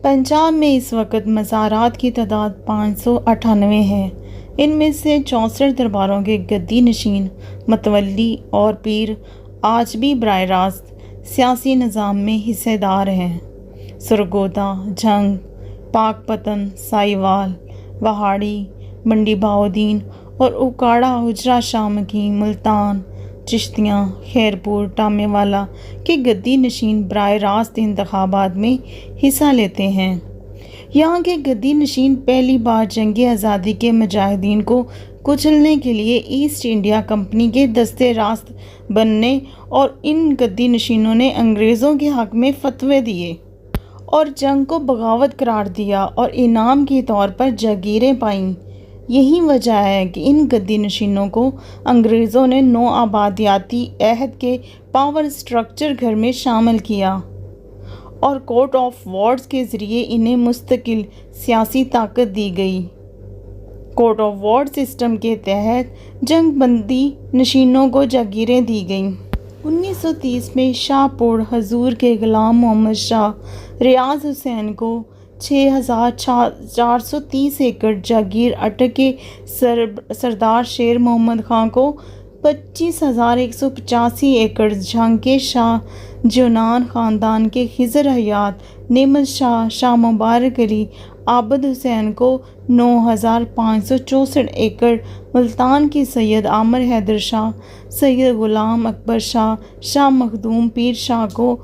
پنجاب میں اس وقت مزارات کی تعداد 598 ہے۔ ان میں سے 64 درباروں کے گدی نشین متولی اور پیر آج بھی براہ راست سیاسی نظام میں حصہ دار ہیں۔ سرگودا، جھنگ، پاک پتن، سائیوال، وہاڑی، منڈی بہاؤدین اور اوکاڑا حجرہ شاہ مقیم، ملتان، چشتیاں، خیرپور، ٹامے والا کے گدی نشین براہ راست انتخابات میں حصہ لیتے ہیں۔ یہاں کے گدی نشین پہلی بار جنگ آزادی کے مجاہدین کو کچلنے کے لیے ایسٹ انڈیا کمپنی کے دستِ راست بنے اور ان گدی نشینوں نے انگریزوں کے حق میں فتوے دیے اور جنگ کو بغاوت قرار دیا اور انعام کے طور پر جاگیریں پائیں۔ یہی وجہ ہے کہ ان گدی نشینوں کو انگریزوں نے نو آبادیاتی عہد کے پاور اسٹرکچر گھر میں شامل کیا اور کورٹ آف وارڈز کے ذریعے انہیں مستقل سیاسی طاقت دی گئی۔ کورٹ آف وارڈ سسٹم کے تحت جنگ بندی نشینوں کو جاگیریں دی گئیں۔ 1930 میں شاہ پور حضور کے غلام محمد شاہ ریاض حسین کو 6430 ایکڑ جاگیر، اٹک کے سردار شیر محمد خان کو 25185 ایکڑ، جھنگ کے شاہ جونان خاندان کے خضر حیات نعمت شاہ، شاہ مبارک علی عابد حسین کو 9564 ایکڑ، ملتان کے سید عامر حیدر شاہ، سید غلام اکبر شاہ، شاہ مخدوم پیر شاہ کو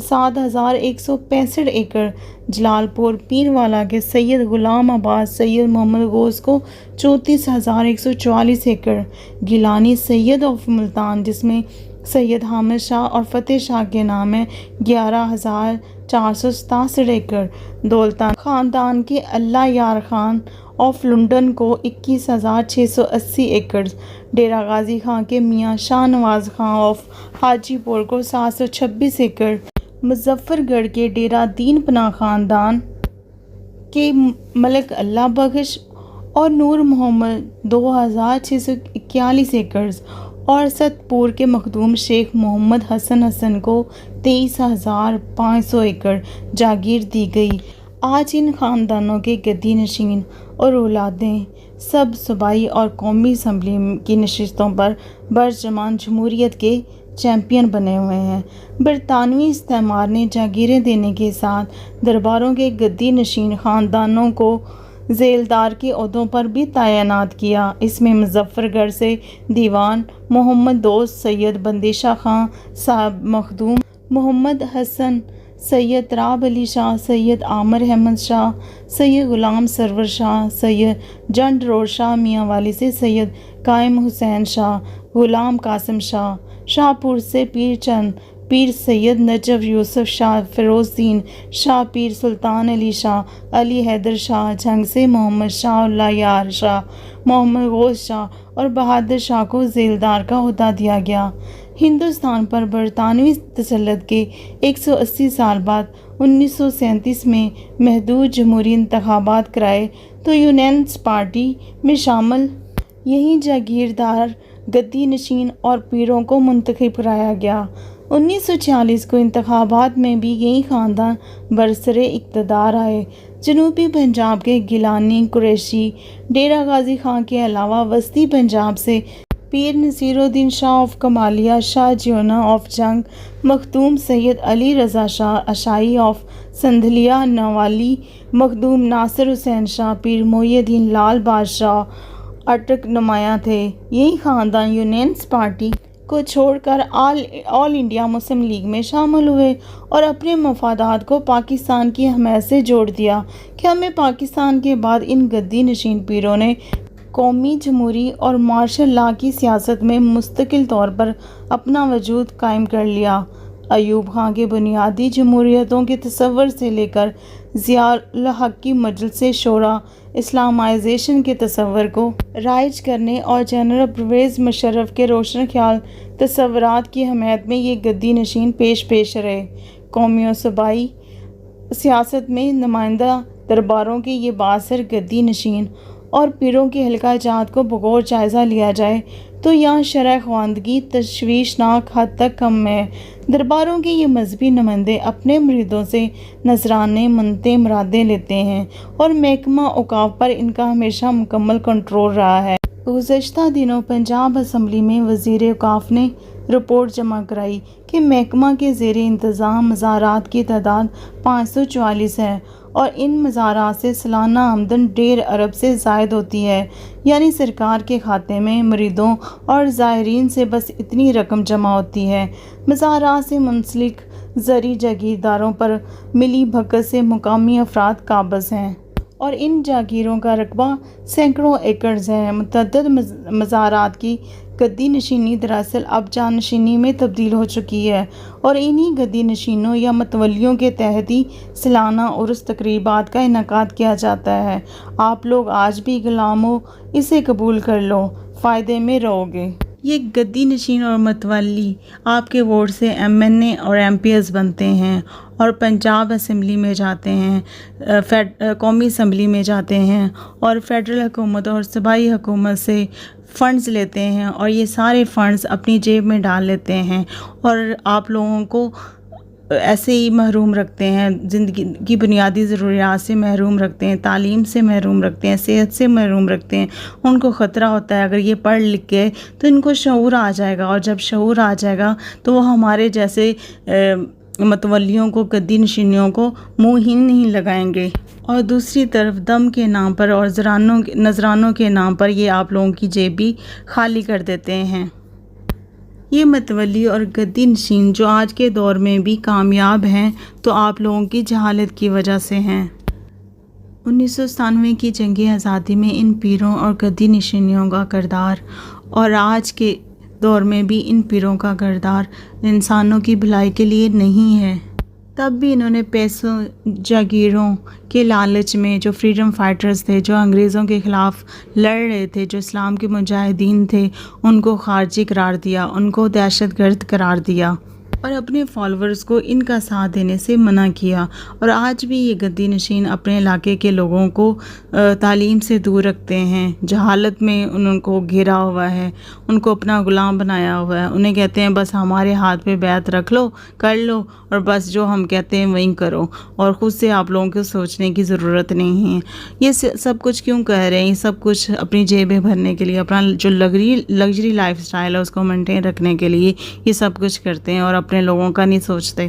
7165 ایکڑ، جلال پور پیر والا کے سید غلام آباد سید محمد غوث کو 34144 ایکڑ، گیلانی سید آف ملتان جس میں سید حامد شاہ اور فتح شاہ کے نام ہے 11467 ایکڑ، دولتان خاندان کے اللہ یار خان آف لنڈن کو 21680 ایکڑ، ڈیرہ غازی خان کے میاں شاہ نواز خان آف حاجی پور کو 726 ایکڑ، مظفر گڑھ کے ڈیرہ دین پناہ خاندان کے ملک اللہ بخش اور نور محمد 2641 ایکڑ اور ستپور کے مخدوم شیخ محمد حسن کو 23500 ایکڑ جاگیر دی گئی۔ آج ان خاندانوں کے گدی نشین اور اولادیں سب صوبائی اور قومی اسمبلی کی نشستوں پر برجمان جمہوریت کے چیمپئن بنے ہوئے ہیں۔ برطانوی استعمار نے جاگیریں دینے کے ساتھ درباروں کے گدی نشین خاندانوں کو ذیلدار کے عہدوں پر بھی تعینات کیا۔ اس میں مظفر گڑھ سے دیوان محمد دوست، سید بندی شاہ خان صاحب مخدوم، محمد حسن، سید تراب علی شاہ، سید عامر احمد شاہ، سید غلام سرور شاہ، سید جنڈ رور شاہ میاں والی سے سید قائم حسین شاہ، غلام قاسم شاہ، شاہ پور سے پیر چند، پیر سید نجف یوسف شاہ، فیروز دین شاہ، پیر سلطان علی شاہ، علی حیدر شاہ، جھنگ سے محمد شاہ اللہ یار شاہ، محمد غوث شاہ اور بہادر شاہ کو ذیلدار کا عہدہ دیا گیا۔ ہندوستان پر برطانوی تسلط کے 180 سال بعد 1937 میں محدود جمہوری انتخابات کرائے تو یونینسٹ پارٹی میں شامل یہی جاگیردار گدی نشین اور پیروں کو منتخب کرایا گیا۔ 1946 کو انتخابات میں بھی یہی خاندان برسرِ اقتدار آئے۔ جنوبی پنجاب کے گیلانی قریشی ڈیرہ غازی خان کے علاوہ وسطی پنجاب سے پیر نصیر الدین شاہ آف کمالیہ، شاہ جیونا آف جنگ، مخدوم سید علی رضا شاہ عشائی آف سندھلیا، نوالی مخدوم ناصر حسین شاہ، پیر محی الدین لال بادشاہ اٹک نمایاں تھے۔ یہی خاندان یونینسٹ پارٹی کو چھوڑ کر آل انڈیا مسلم لیگ میں شامل ہوئے اور اپنے مفادات کو پاکستان کی حمایت سے جوڑ دیا کہ ہمیں پاکستان کے بعد ان گدی نشین پیروں نے قومی جمہوری اور مارشل لا کی سیاست میں مستقل طور پر اپنا وجود قائم کر لیا۔ ایوب خان کے بنیادی جمہوریتوں کے تصور سے لے کر ضیاء الحق کی مجلس شورا اسلامائزیشن کے تصور کو رائج کرنے اور جنرل پرویز مشرف کے روشن خیال تصورات کی حمایت میں یہ گدی نشین پیش رہے۔ قومی و صوبائی سیاست میں نمائندہ درباروں کے یہ بااثر گدی نشین اور پیروں کی حلقہ جات کو بغور جائزہ لیا جائے تو یہاں شرح خواندگی تشویشناک حد تک کم ہے۔ درباروں کے یہ مذہبی نمائندے اپنے مریدوں سے نذرانے، منتیں، مرادیں لیتے ہیں اور محکمہ اوقاف پر ان کا ہمیشہ مکمل کنٹرول رہا ہے۔ گزشتہ دنوں پنجاب اسمبلی میں وزیر اوقاف نے رپورٹ جمع کرائی کہ محکمہ کے زیر انتظام مزارات کی تعداد 544 ہے اور ان مزارات سے سالانہ آمدن 1.5 ارب سے زائد ہوتی ہے، یعنی سرکار کے کھاتے میں مریدوں اور زائرین سے بس اتنی رقم جمع ہوتی ہے۔ مزارات سے منسلک زرعی جاگیرداروں پر ملی بھگت سے مقامی افراد قابض ہیں اور ان جاگیروں کا رقبہ سینکڑوں ایکڑز ہے۔ متعدد مزارات کی گدی نشینی دراصل اب جانشینی میں تبدیل ہو چکی ہے اور انہی گدی نشینوں یا متولیوں کے تحت ہی سالانہ عرس تقریبات کا انعقاد کیا جاتا ہے۔ آپ لوگ آج بھی غلام ہو، اسے قبول کر لو، فائدے میں رہو گے۔ یہ گدی نشین اور متولی آپ کے ووٹ سے MNA اور MPs بنتے ہیں اور پنجاب اسمبلی میں جاتے ہیں، قومی اسمبلی میں جاتے ہیں اور فیڈرل حکومت اور صوبائی حکومت سے فنڈز لیتے ہیں اور یہ سارے فنڈز اپنی جیب میں ڈال لیتے ہیں اور آپ لوگوں کو ایسے ہی محروم رکھتے ہیں، زندگی کی بنیادی ضروریات سے محروم رکھتے ہیں، تعلیم سے محروم رکھتے ہیں، صحت سے محروم رکھتے ہیں۔ ان کو خطرہ ہوتا ہے اگر یہ پڑھ لکھ کے تو ان کو شعور آ جائے گا اور جب شعور آ جائے گا تو وہ ہمارے جیسے متولیوں کو، گدی نشینیوں کو منہ ہی نہیں لگائیں گے۔ اور دوسری طرف دم کے نام پر اور نذرانوں کے نام پر یہ آپ لوگوں کی جیب بھی خالی کر دیتے ہیں۔ یہ متولی اور گدی نشین جو آج کے دور میں بھی کامیاب ہیں تو آپ لوگوں کی جہالت کی وجہ سے ہیں۔ 1997 کی جنگ آزادی میں ان پیروں اور گدی نشینیوں کا کردار اور آج کے دور میں بھی ان پیروں کا کردار انسانوں کی بھلائی کے لیے نہیں ہے۔ تب بھی انہوں نے پیسوں، جاگیروں کے لالچ میں جو فریڈم فائٹرز تھے، جو انگریزوں کے خلاف لڑ رہے تھے، جو اسلام کے مجاہدین تھے، ان کو خارجی قرار دیا، ان کو دہشت گرد قرار دیا اور اپنے فالوورز کو ان کا ساتھ دینے سے منع کیا۔ اور آج بھی یہ گدی نشین اپنے علاقے کے لوگوں کو تعلیم سے دور رکھتے ہیں، جہالت میں ان کو گھیرا ہوا ہے، ان کو اپنا غلام بنایا ہوا ہے۔ انہیں کہتے ہیں بس ہمارے ہاتھ پہ بیعت رکھ لو، کر لو اور بس جو ہم کہتے ہیں وہیں کرو اور خود سے آپ لوگوں کو سوچنے کی ضرورت نہیں ہے۔ یہ سب کچھ کیوں کہہ رہے ہیں؟ یہ سب کچھ اپنی جیبیں بھرنے کے لیے، اپنا جو لگژری لائف سٹائل ہے اس کو مینٹین رکھنے کے لیے یہ سب کچھ کرتے ہیں اور اپنے لوگوں کا نہیں سوچتے۔